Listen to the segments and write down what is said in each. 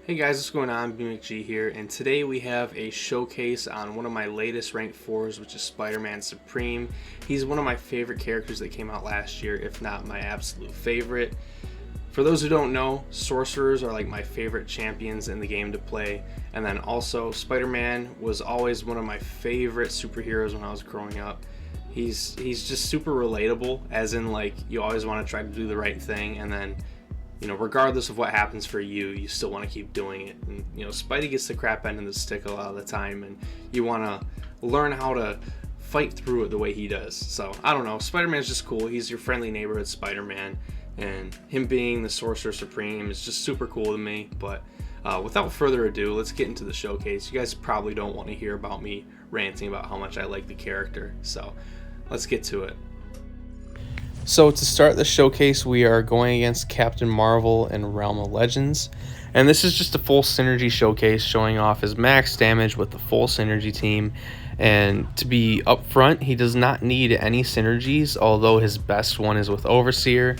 Hey guys, what's going on? BMcG here, and today we have a showcase on one of my latest Rank 4s, which is Spider-Man Supreme. He's one of my favorite characters that came out last year, if not my absolute favorite. For those who don't know, sorcerers are like my favorite champions in the game to play, and then also Spider-Man was always one of my favorite superheroes when I was growing up. He's just super relatable, as in like you always want to try to do the right thing, and then regardless of what happens for you, you still want to keep doing it. And Spidey gets the crap end of the stick a lot of the time, and you want to learn how to fight through it the way he does. So I don't know, Spider-Man's just cool. He's your friendly neighborhood Spider-Man, and him being the Sorcerer Supreme is just super cool to me. But without further ado, let's get into the showcase. You guys probably don't want to hear about me ranting about how much I like the character, so let's get to it. So to start the showcase, we are going against Captain Marvel and Realm of Legends. And this is just a full synergy showcase showing off his max damage with the full synergy team. And to be upfront, he does not need any synergies, although his best one is with Overseer.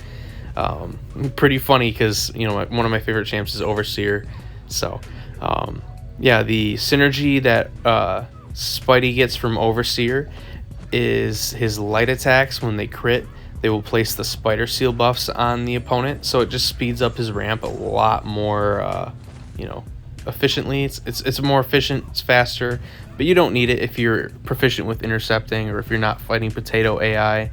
Pretty funny because, one of my favorite champs is Overseer. So, yeah, the synergy that Spidey gets from Overseer is his light attacks. When they crit, they will place the spider seal buffs on the opponent, so it just speeds up his ramp a lot more, efficiently. It's more efficient, it's faster, but you don't need it if you're proficient with intercepting or if you're not fighting potato AI.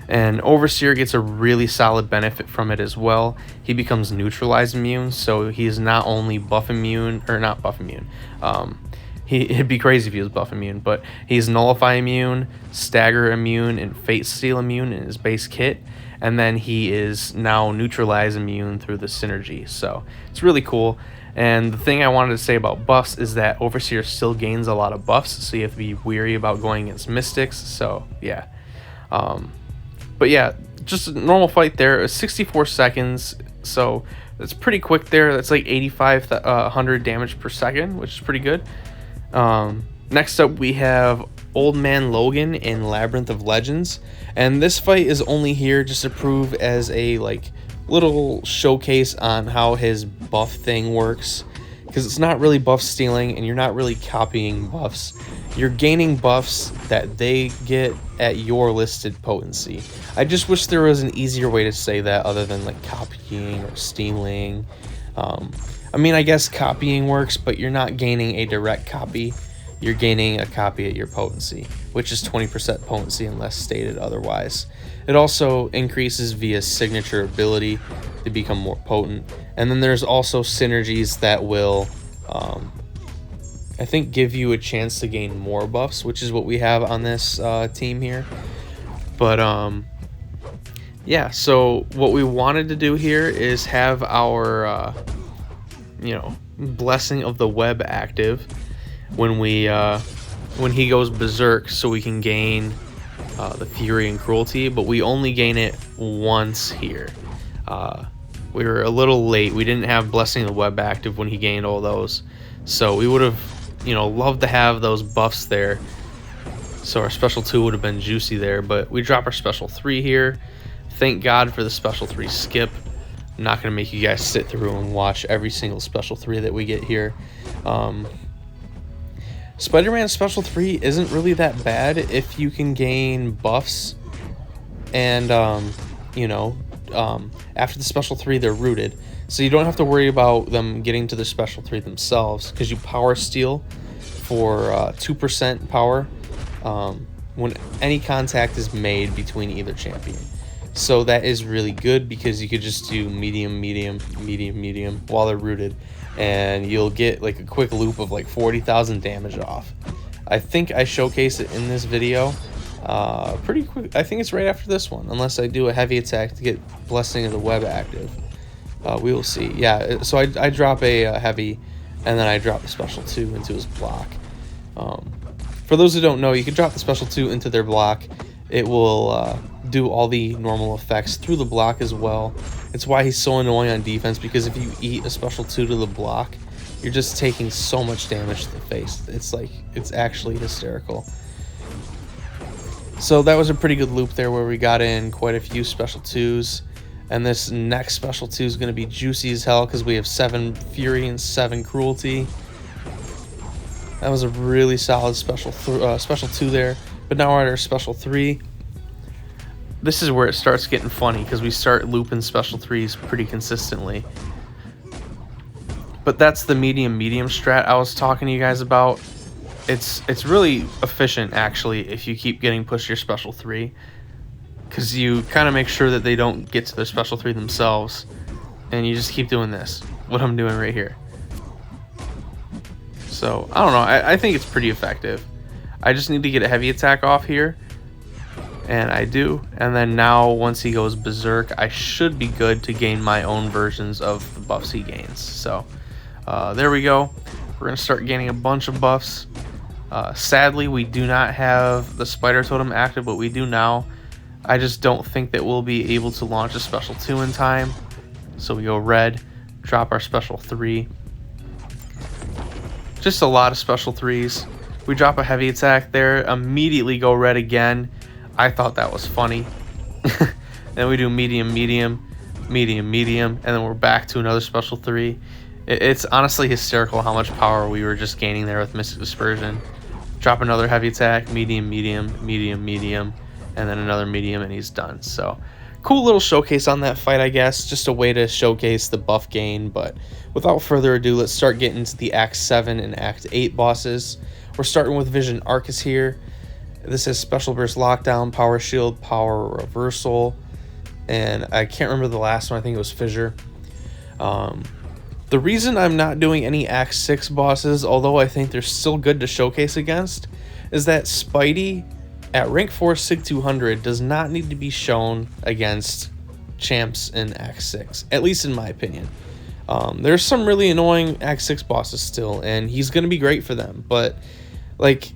And Overseer gets a really solid benefit from it as well. He becomes neutralize immune, so he's not only buff immune, or not buff immune. It'd be crazy if he was buff immune, but he's nullify immune, stagger immune, and fate steal immune in his base kit, and then he is now neutralize immune through the synergy. So it's really cool. And the thing I wanted to say about buffs is that Overseer still gains a lot of buffs, so you have to be weary about going against Mystics. So yeah, but yeah, just a normal fight there. 64 seconds, so that's pretty quick there. That's like 8,500 damage per second, which is pretty good. Next up we have Old Man Logan in Labyrinth of Legends, and this fight is only here just to prove as a little showcase on how his buff thing works, because it's not really buff stealing and you're not really copying buffs. You're gaining buffs that they get at your listed potency. I just wish there was an easier way to say that other than copying or stealing. I mean, I guess copying works, but you're not gaining a direct copy. You're gaining a copy at your potency, which is 20% potency unless stated otherwise. It also increases via signature ability to become more potent. And then there's also synergies that will, I think, give you a chance to gain more buffs, which is what we have on this team here. But, yeah, so what we wanted to do here is have our... Blessing of the Web active when he goes berserk, so we can gain the Fury and Cruelty, but we only gain it once here. We were a little late. We didn't have Blessing of the Web active when he gained all those, so we would have loved to have those buffs there, so our special 2 would have been juicy there. But we drop our special 3 here. Thank God for the special 3 skip. I'm not going to make you guys sit through and watch every single special 3 that we get here. Spider-Man's special 3 isn't really that bad if you can gain buffs. And, after the special 3, they're rooted. So you don't have to worry about them getting to the special 3 themselves, because you power steal for 2% power when any contact is made between either champion. So that is really good, because you could just do medium, medium, medium, medium while they're rooted, and you'll get a quick loop of 40,000 damage off. I think I showcased it in this video pretty quick. I think it's right after this one, unless I do a heavy attack to get Blessing of the Web active. We will see. Yeah, so I drop a heavy, and then I drop the special 2 into his block. For those who don't know, you can drop the special 2 into their block. It will do all the normal effects through the block as well. It's why he's so annoying on defense, because if you eat a special 2 to the block, you're just taking so much damage to the face. It's actually hysterical. So that was a pretty good loop there where we got in quite a few special 2s. And this next special 2 is going to be juicy as hell because we have 7 Fury and 7 Cruelty. That was a really solid special 2 there. But now we're at our special 3. This is where it starts getting funny because we start looping special 3s pretty consistently. But that's the medium strat I was talking to you guys about. It's really efficient actually if you keep getting pushed your special 3, because you kind of make sure that they don't get to their special 3 themselves, and you just keep doing this, what I'm doing right here. So I don't know, I think it's pretty effective. I just need to get a heavy attack off here, and I do. And then now once he goes berserk, I should be good to gain my own versions of the buffs he gains. So there we go. We're gonna start gaining a bunch of buffs. Sadly, we do not have the spider totem active, but we do now. I just don't think that we'll be able to launch a special 2 in time. So we go red, drop our special 3. Just a lot of special 3s. We drop a heavy attack there, immediately go red again. I thought that was funny. Then we do medium, and then we're back to another special 3. It's honestly hysterical how much power we were just gaining there with Mystic Dispersion. Drop another heavy attack, medium, and then another medium, and he's done. So cool little showcase on that fight, I guess. Just a way to showcase the buff gain. But without further ado, let's start getting into the Act 7 and Act 8 bosses. We're starting with Vision Arcus here. This is Special Burst Lockdown, Power Shield, Power Reversal, and I can't remember the last one. I think it was Fissure. The reason I'm not doing any Act 6 bosses, although I think they're still good to showcase against, is that Spidey at rank 4 Sig 200 does not need to be shown against champs in Act 6, at least in my opinion. There's some really annoying Act 6 bosses still, and he's going to be great for them, but like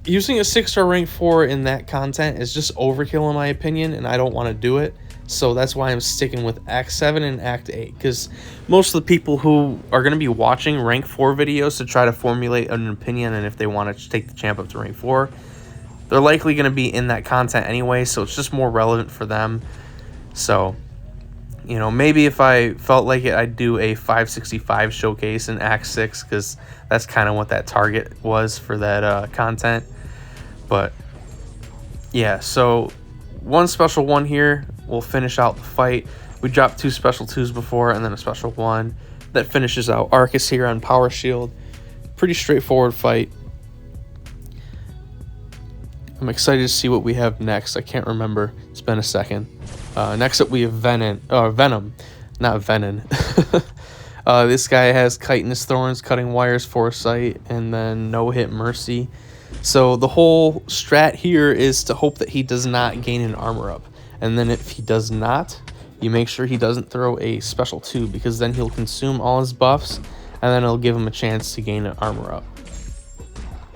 using a 6-star rank 4 in that content is just overkill in my opinion, and I don't want to do it. So that's why I'm sticking with Act 7 and Act 8, because most of the people who are going to be watching rank 4 videos to try to formulate an opinion, and if they want to take the champ up to rank 4, they're likely going to be in that content anyway, so it's just more relevant for them. So, you know, maybe if I felt like it, I'd do a 565 showcase in Act 6, because that's kind of what that target was for that content. But yeah, so one special 1 here will finish out the fight. We dropped 2 special 2s before, and then a special 1 that finishes out Arcus here on Power Shield. Pretty straightforward fight. I'm excited to see what we have next. I can't remember. It's been a second. Next up we have Venom, not Venom. This guy has Chitinous Thorns, Cutting Wires, Foresight, and then No Hit Mercy. So the whole strat here is to hope that he does not gain an armor up. And then if he does not, you make sure he doesn't throw a special 2, because then he'll consume all his buffs, and then it'll give him a chance to gain an armor up.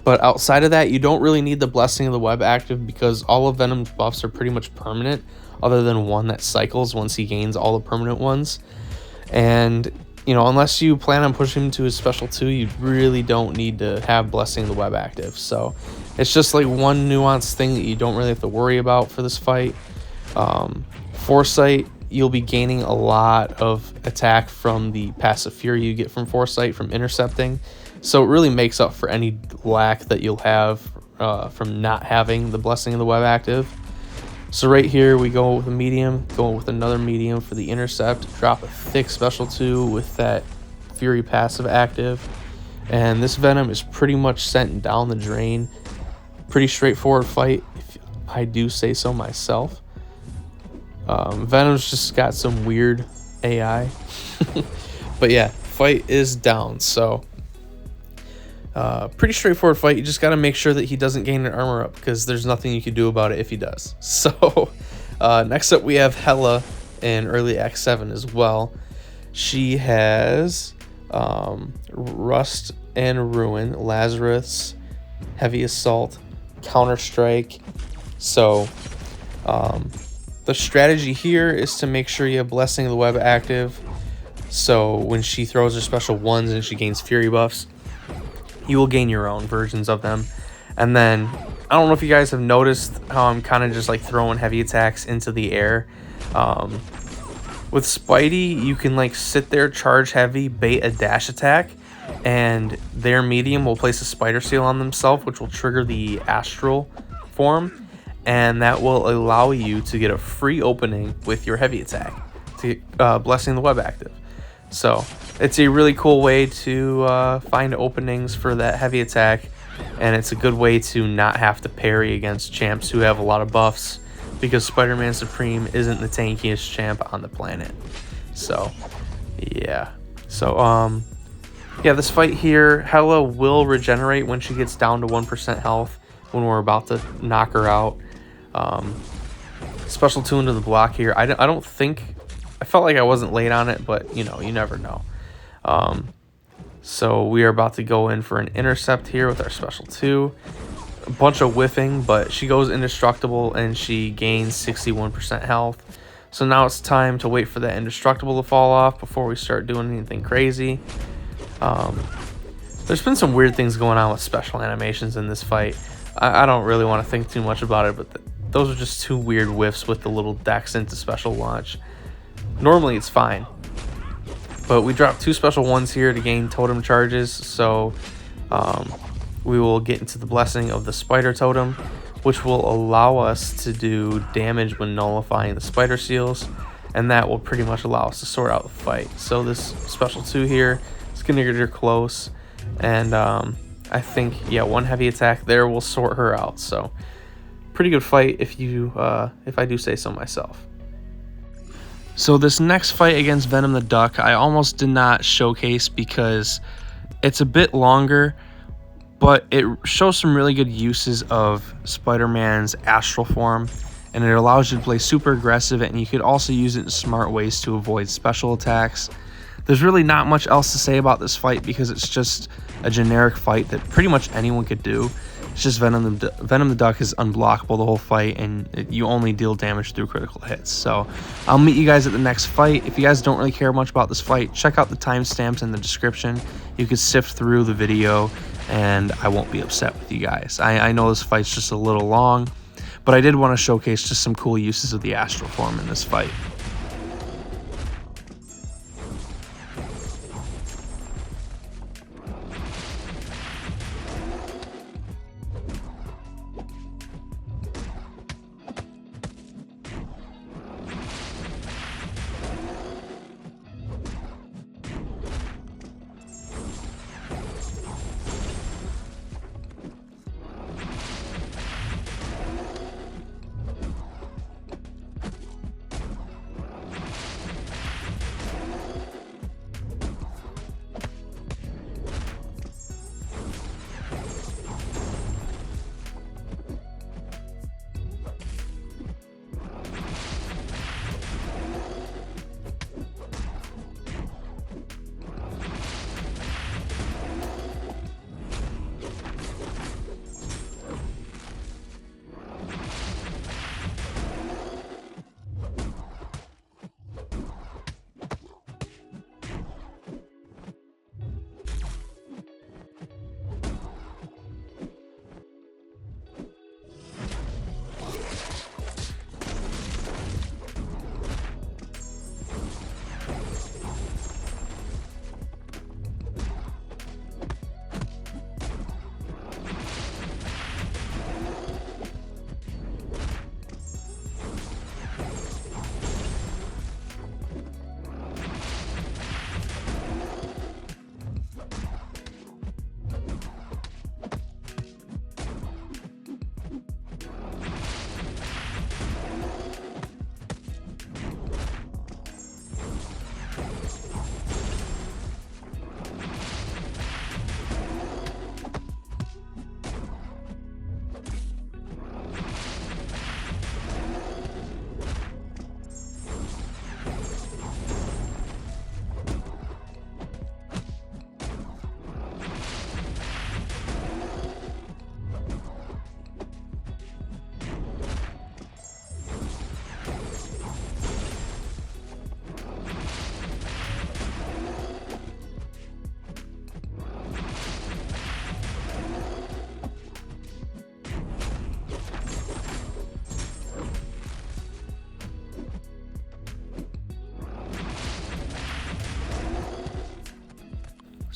But outside of that, you don't really need the Blessing of the Web active, because all of Venom's buffs are pretty much permanent, other than one that cycles once he gains all the permanent ones. And, you know, unless you plan on pushing him to his special 2, you really don't need to have Blessing of the Web active. So it's just like one nuanced thing that you don't really have to worry about for this fight. Foresight, you'll be gaining a lot of attack from the passive fury you get from Foresight from intercepting, so it really makes up for any lack that you'll have from not having the Blessing of the Web active. So right here we go with a medium, go with another medium for the intercept, drop a thick special 2 with that fury passive active, and this Venom is pretty much sent down the drain. Pretty straightforward fight, if I do say so myself. Venom's just got some weird AI. But yeah, fight is down. So pretty straightforward fight. You just got to make sure that he doesn't gain an armor up, because there's nothing you can do about it if he does. So next up we have Hela in early Act 7 as well. She has Rust and Ruin, Lazarus, Heavy Assault, Counter-Strike. So the strategy here is to make sure you have Blessing of the Web active, so when she throws her special 1s and she gains fury buffs, you will gain your own versions of them. And then I don't know if you guys have noticed how I'm kind of just like throwing heavy attacks into the air. With Spidey, you can like sit there, charge heavy, bait a dash attack, and their medium will place a spider seal on themselves, which will trigger the astral form, and that will allow you to get a free opening with your heavy attack to get Blessing the Web active. So it's a really cool way to find openings for that heavy attack, and it's a good way to not have to parry against champs who have a lot of buffs, because Spider-Man Supreme isn't the tankiest champ on the planet. So yeah. So yeah, this fight here, Hela will regenerate when she gets down to 1% health when we're about to knock her out. Special 2 into the block here. I don't think... I felt like I wasn't late on it, but, you know, you never know. So we are about to go in for an intercept here with our special 2. A bunch of whiffing, but she goes indestructible and she gains 61% health. So now it's time to wait for that indestructible to fall off before we start doing anything crazy. There's been some weird things going on with special animations in this fight. I don't really want to think too much about it, but those are just 2 weird whiffs with the little dex into special launch. Normally it's fine, but we dropped 2 special 1s here to gain totem charges, so we will get into the blessing of the spider totem, which will allow us to do damage when nullifying the spider seals, and that will pretty much allow us to sort out the fight. So this special 2 here is going to get her close, and I think, yeah, 1 heavy attack there will sort her out. So pretty good fight if I do say so myself. So this next fight against Venom the Duck, I almost did not showcase because it's a bit longer, but it shows some really good uses of Spider-Man's astral form, and it allows you to play super aggressive, and you could also use it in smart ways to avoid special attacks. There's really not much else to say about this fight because it's just a generic fight that pretty much anyone could do. It's just Venom the Duck is unblockable the whole fight, and you only deal damage through critical hits. So I'll meet you guys at the next fight. If you guys don't really care much about this fight, check out the timestamps in the description. You can sift through the video, and I won't be upset with you guys. I know this fight's just a little long, but I did want to showcase just some cool uses of the astral form in this fight.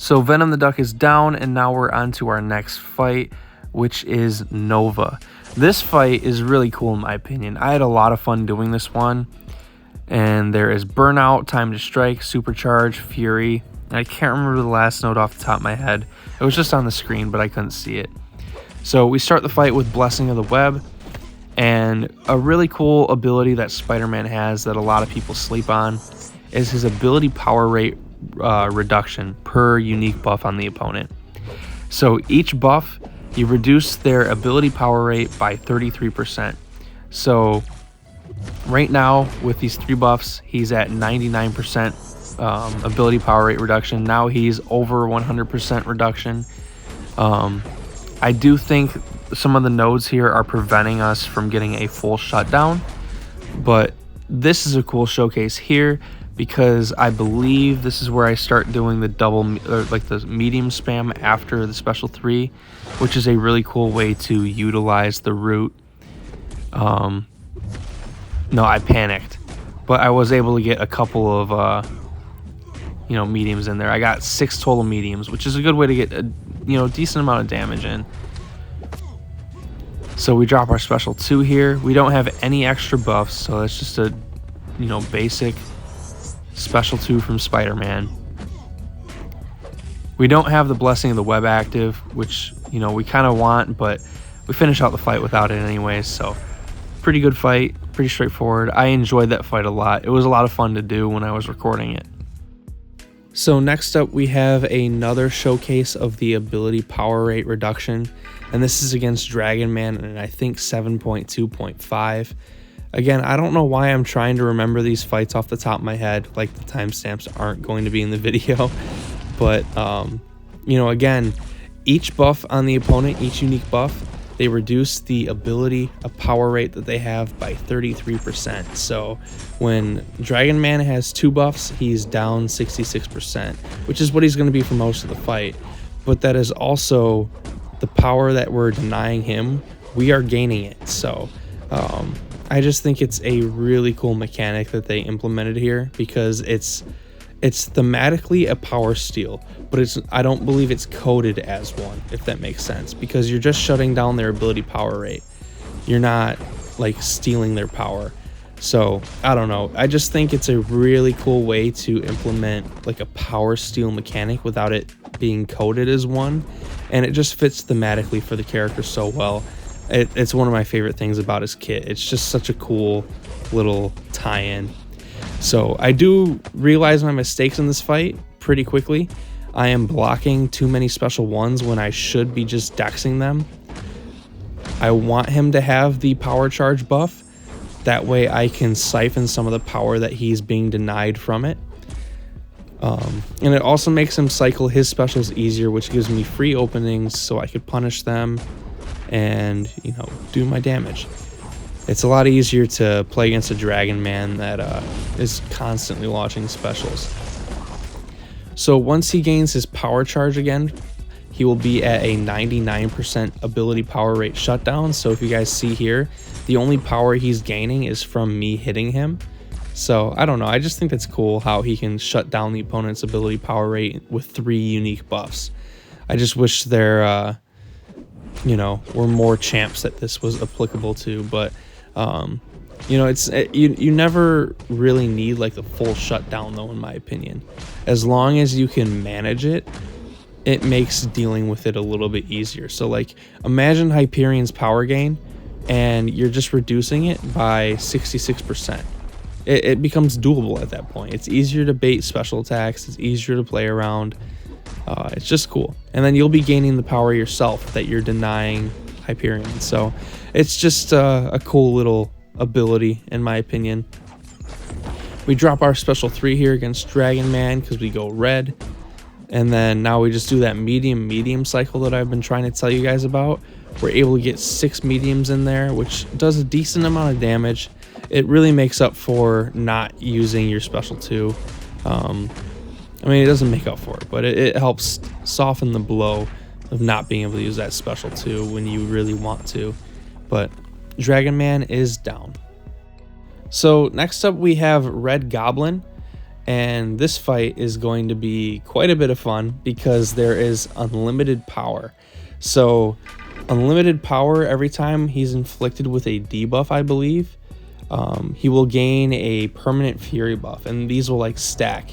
So Venom the Duck is down, and now we're on to our next fight, which is Nova. This fight is really cool in my opinion. I had a lot of fun doing this one. And there is Burnout, Time to Strike, Supercharge, Fury. I can't remember the last note off the top of my head. It was just on the screen, but I couldn't see it. So we start the fight with Blessing of the Web. And a really cool ability that Spider-Man has that a lot of people sleep on is his ability power rate reduction per unique buff on the opponent. So each buff, you reduce their ability power rate by 33%. So right now with these 3 buffs, he's at 99% ability power rate reduction. Now he's over 100% reduction. I do think some of the nodes here are preventing us from getting a full shutdown, but this is a cool showcase here because I believe this is where I start doing the the medium spam after the special 3, which is a really cool way to utilize the root. No, I panicked, but I was able to get a couple of mediums in there. I got 6 total mediums, which is a good way to get a decent amount of damage in. So we drop our special 2 here. We don't have any extra buffs, so that's just a basic special 2 from Spider-Man. We don't have the Blessing of the Web active, which we kind of want, but we finish out the fight without it anyways. So pretty good fight, pretty straightforward. I enjoyed that fight a lot. It was a lot of fun to do when I was recording it. So next up we have another showcase of the ability power rate reduction, and this is against Dragon Man, and I think 7.2.5. Again, I don't know why I'm trying to remember these fights off the top of my head, like the timestamps aren't going to be in the video, but again, each buff on the opponent, each unique buff, they reduce the ability of power rate that they have by 33%. So when Dragon Man has 2 buffs, he's down 66%, which is what he's going to be for most of the fight. But that is also the power that we're denying him. We are gaining it. So I just think it's a really cool mechanic that they implemented here because it's thematically a power steal, but I don't believe it's coded as one, if that makes sense, because you're just shutting down their ability power rate. You're not like stealing their power. So I don't know. I just think it's a really cool way to implement like a power steal mechanic without it being coded as one. And it just fits thematically for the character so well. It's one of my favorite things about his kit. It's just such a cool little tie-in. So I do realize my mistakes in this fight pretty quickly. I am blocking too many special 1s when I should be just dexing them. I want him to have the power charge buff. That way I can siphon some of the power that he's being denied from it. And it also makes him cycle his specials easier, which gives me free openings so I could punish them and, do my damage. It's a lot easier to play against a Dragon Man that is constantly launching specials. So once he gains his power charge again, he will be at a 99% ability power rate shutdown. So if you guys see here, the only power he's gaining is from me hitting him. So I don't know, I just think that's cool how he can shut down the opponent's ability power rate with 3 unique buffs. I just wish there were more champs that this was applicable to, but you never really need like the full shutdown though, in my opinion. As long as you can manage it, it makes dealing with it a little bit easier. So like imagine Hyperion's power gain and you're just reducing it by 66%. It becomes doable at that point. It's easier to bait special attacks, it's easier to play around. It's just cool. And then you'll be gaining the power yourself that you're denying Hyperion. So it's just a cool little ability in my opinion. We drop our special 3 here against Dragon Man because we go red. And then now we just do that medium cycle that I've been trying to tell you guys about. We're able to get 6 mediums in there, which does a decent amount of damage. It really makes up for not using your special 2. It doesn't make up for it, but it helps soften the blow of not being able to use that special 2 when you really want to. But Dragon Man is down. So next up we have Red Goblin, And this fight is going to be quite a bit of fun because there is unlimited power. So unlimited power every time he's inflicted with a debuff, I believe. He will gain a permanent fury buff, and these will like stack.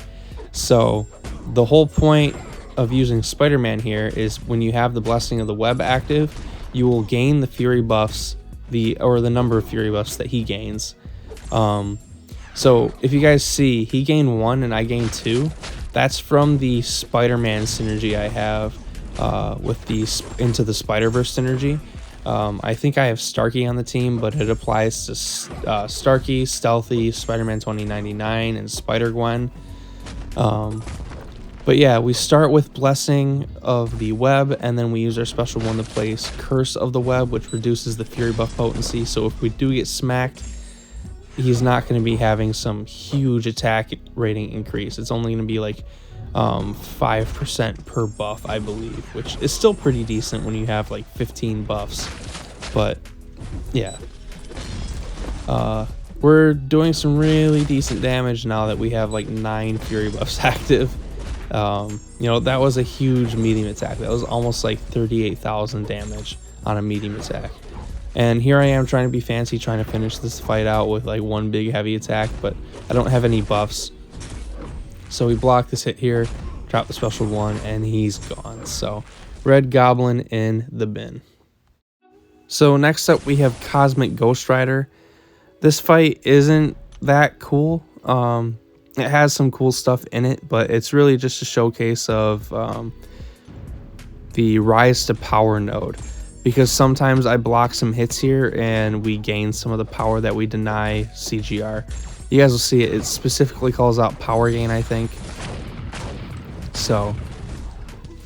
So the whole point of using Spider-Man here is when you have the Blessing of the Web active, you will gain the fury buffs, the number of fury buffs that he gains. So if you guys see, he gained 1 and I gained 2. That's from the Spider-Man synergy I have with the Into the Spider-Verse synergy. I think I have Starkey on the team, but it applies to Starkey, Stealthy, Spider-Man 2099, and Spider-Gwen. But yeah, we start with Blessing of the Web, and then we use our special one to place Curse of the Web, which reduces the Fury buff potency. So if we do get smacked, he's not going to be having some huge attack rating increase. It's only going to be like 5% per buff, I believe, which is still pretty decent when you have like 15 buffs. But yeah, we're doing some really decent damage now that we have like 9 fury buffs active. That was a huge medium attack. That was almost like 38,000 damage on a medium attack. And here I am trying to be fancy, trying to finish this fight out with like one big heavy attack, but I don't have any buffs. So we block this hit here, drop the special one, and he's gone. So Red Goblin in the bin. So next up we have Cosmic Ghost Rider. This fight isn't that cool. It has some cool stuff in it, but it's really just a showcase of the Rise to Power node. Because sometimes I block some hits here and we gain some of the power that we deny CGR. You guys will see it specifically calls out power gain, I think. So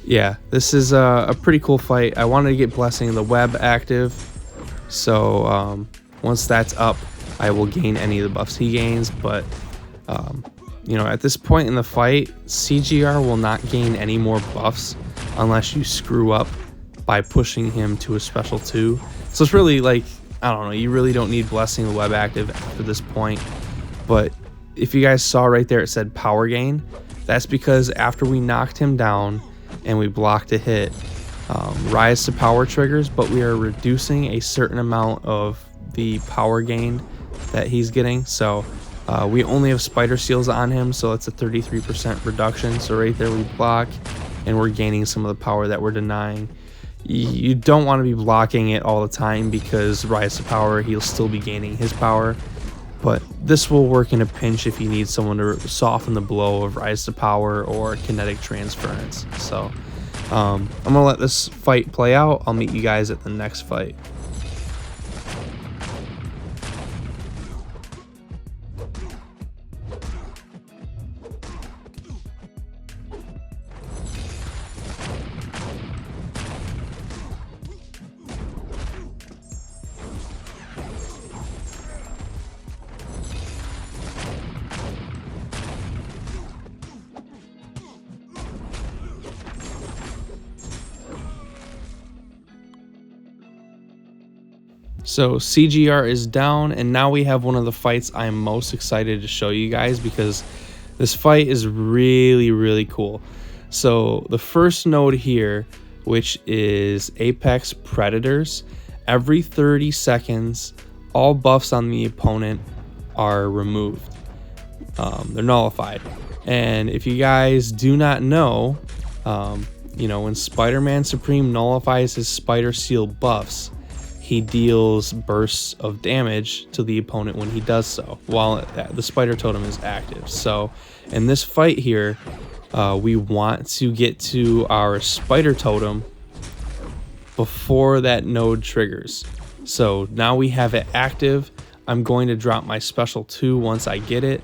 yeah, this is a pretty cool fight. I wanted to get Blessing of the Web active, so once that's up, I will gain any of the buffs he gains. But at this point in the fight, CGR will not gain any more buffs unless you screw up by pushing him to a special 2. So it's really like, I don't know, you really don't need Blessing of the Web active after this point. But if you guys saw right there, it said power gain. That's because after we knocked him down and we blocked a hit, Rise to Power triggers, but we are reducing a certain amount of the power gain that he's getting. So we only have Spider Seals on him, so it's a 33% reduction. So right there we block and we're gaining some of the power that we're denying. You don't want to be blocking it all the time because Rise to Power, he'll still be gaining his power. But this will work in a pinch if you need someone to soften the blow of Rise to Power or Kinetic Transference. So I'm going to let this fight play out. I'll meet you guys at the next fight. So CGR is down, and now we have one of the fights I'm most excited to show you guys because this fight is really, really cool. So the first node here, which is Apex Predators, every 30 seconds, all buffs on the opponent are removed. They're nullified. And if you guys do not know, when Spider-Man Supreme nullifies his Spider Seal buffs, he deals bursts of damage to the opponent when he does so, while the Spider Totem is active. So in this fight here, we want to get to our Spider Totem before that node triggers. So now we have it active. I'm going to drop my special 2 once I get it.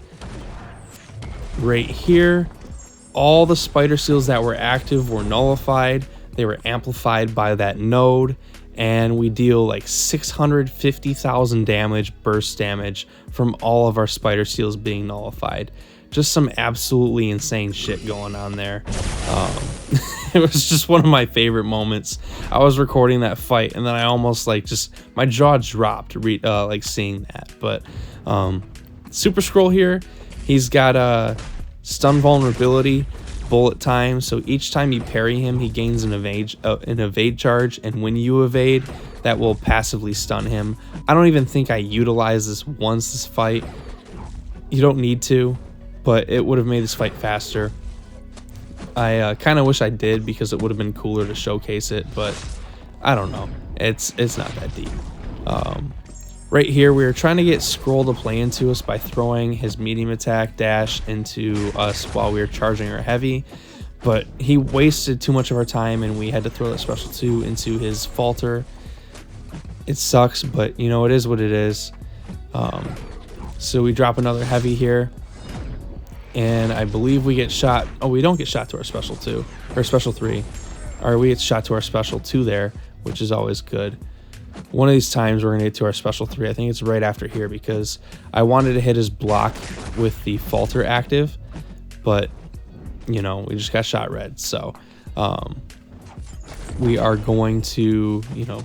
Right here, all the Spider Seals that were active were nullified. They were amplified by that node. And we deal like 650,000 damage, burst damage, from all of our Spider Seals being nullified. Just some absolutely insane shit going on there. It was just one of my favorite moments. I was recording that fight and then I almost my jaw dropped seeing that. But Super Skrull here, he's got stun vulnerability, bullet time. So each time you parry him, he gains an evade charge, and when you evade, that will passively stun him. I don't even think I utilized this once this fight. You don't need to, but it would have made this fight faster. I kind of wish I did, because it would have been cooler to showcase it, but I don't know. It's not that deep. Right here, we were trying to get Skrull to play into us by throwing his medium attack dash into us while we were charging our heavy, but he wasted too much of our time, and we had to throw that special 2 into his falter. It sucks, but you know, it is what it is. So we drop another heavy here, and I believe we get shot. Oh, we don't get shot to our special 2 or special 3, or we get shot to our special 2 there, which is always good. One of these times we're gonna get to our special 3. I think it's right after here, because I wanted to hit his block with the falter active, but you know, we just got shot red. So we are going to, you know,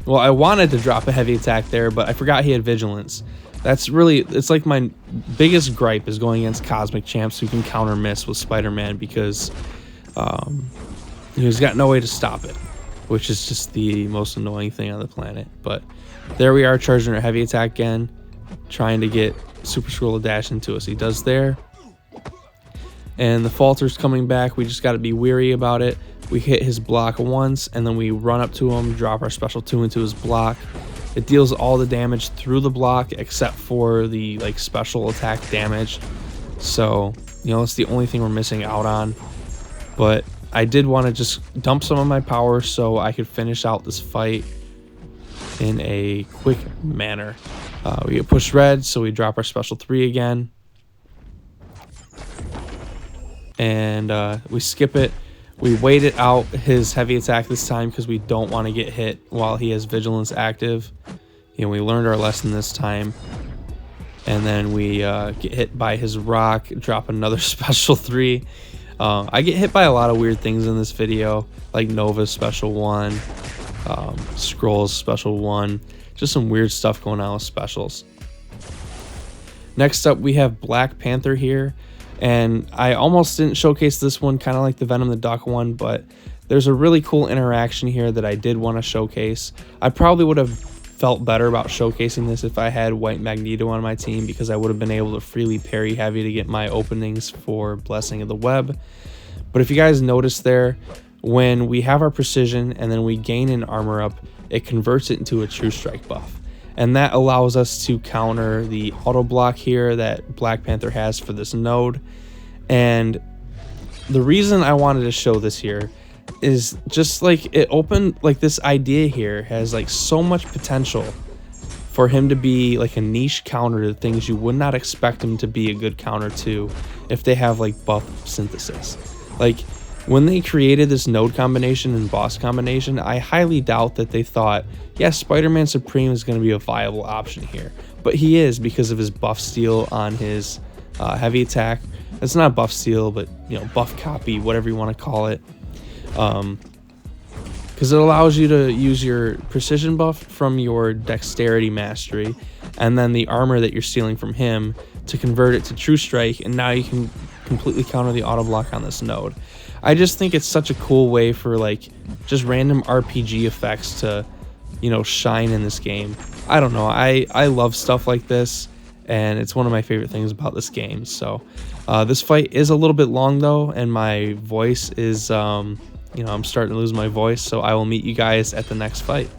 well, I wanted to drop a heavy attack there, but I forgot he had vigilance. That's really, it's like my biggest gripe is going against Cosmic Champs who can counter miss with Spider-Man, because he's got no way to stop it, which is just the most annoying thing on the planet. But there we are, charging our heavy attack again, trying to get Super Skrull to dash into us. He does there, and the falter's coming back. We just got to be weary about it. We hit his block once, and then we run up to him, drop our special 2 into his block. It deals all the damage through the block except for the like special attack damage. So, you know, it's the only thing we're missing out on. But I did want to just dump some of my power so I could finish out this fight in a quick manner. We get pushed red, so we drop our special 3 again. And we skip it. We waited out his heavy attack this time because we don't want to get hit while he has vigilance active. You know, we learned our lesson this time. And then we get hit by his rock, drop another special 3. I get hit by a lot of weird things in this video, like Nova's special 1, Skrull's special 1, just some weird stuff going on with specials. Next up, we have Black Panther here. And I almost didn't showcase this one, kind of like the Venom the Duck one, but there's a really cool interaction here that I did want to showcase. I probably would have felt better about showcasing this if I had White Magneto on my team, because I would have been able to freely parry heavy to get my openings for Blessing of the Web. But if you guys notice there, when we have our precision and then we gain an armor up, it converts it into a True Strike buff. And that allows us to counter the auto block here that Black Panther has for this node. And the reason I wanted to show this here is just like it opened, like this idea here has like so much potential for him to be like a niche counter to things you would not expect him to be a good counter to if they have like buff synthesis. Like when they created this node combination and boss combination, I highly doubt that they thought, yes, Spider-Man Supreme is going to be a viable option here. But he is, because of his buff steal on his heavy attack. It's not buff steal, but you know, buff copy, whatever you want to call it. Because it allows you to use your precision buff from your dexterity mastery, and then the armor that you're stealing from him to convert it to True Strike, and now you can completely counter the auto block on this node. I just think it's such a cool way for like just random RPG effects to, you know, shine in this game. I don't know. I love stuff like this, and it's one of my favorite things about this game. So this fight is a little bit long though, and my voice is, you know, I'm starting to lose my voice. So I will meet you guys at the next fight.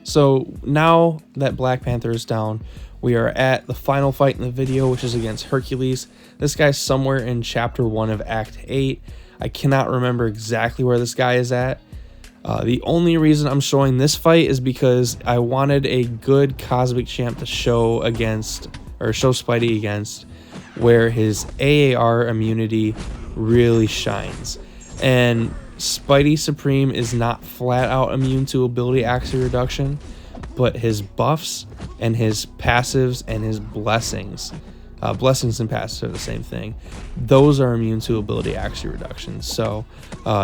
So now that Black Panther is down, we are at the final fight in the video, which is against Hercules. This guy's somewhere in chapter 1 of Act 8. I cannot remember exactly where this guy is at. The only reason I'm showing this fight is because I wanted a good Cosmic Champ to show against, or show Spidey against, where his AAR immunity really shines. And Spidey Supreme is not flat out immune to ability accuracy reduction, but his buffs and his passives and his blessings, blessings and passives are the same thing, those are immune to ability accuracy reduction. So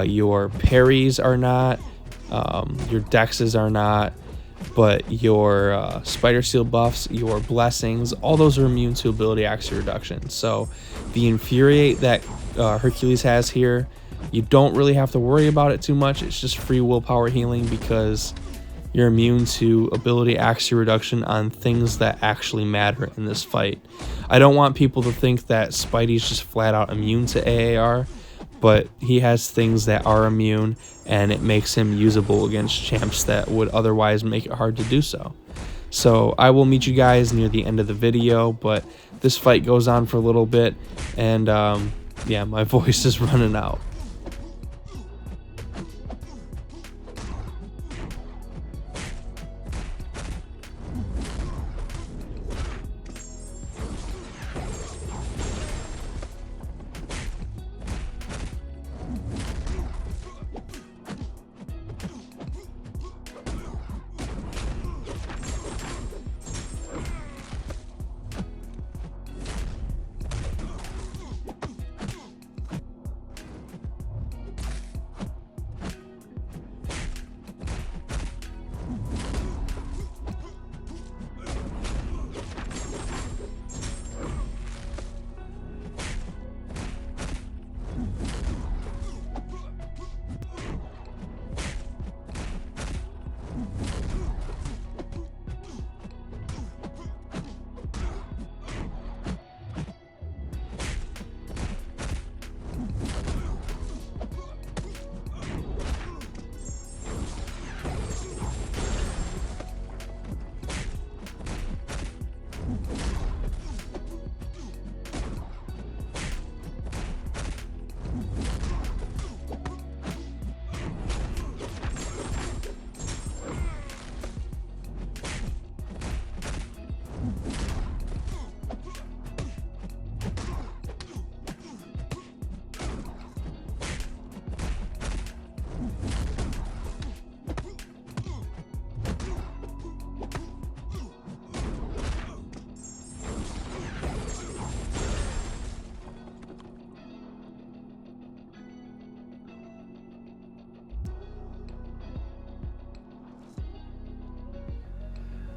your parries are not, your dexes are not, but your Spider Seal buffs, your blessings, all those are immune to ability accuracy reduction. So the Infuriate that Hercules has here, you don't really have to worry about it too much. It's just free willpower healing because you're immune to ability accuracy reduction on things that actually matter in this fight. I don't want people to think that Spidey's just flat out immune to AAR, but he has things that are immune, and it makes him usable against champs that would otherwise make it hard to do so. So I will meet you guys near the end of the video, but this fight goes on for a little bit, and yeah, my voice is running out.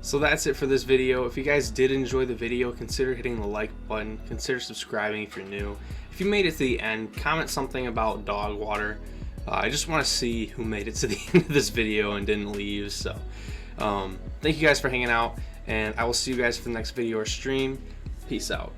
So that's it for this video. If you guys did enjoy the video, consider hitting the like button, consider subscribing if you're new. If you made it to the end, comment something about dog water. I just want to see who made it to the end of this video and didn't leave. So thank you guys for hanging out, and I will see you guys for the next video or stream. Peace out.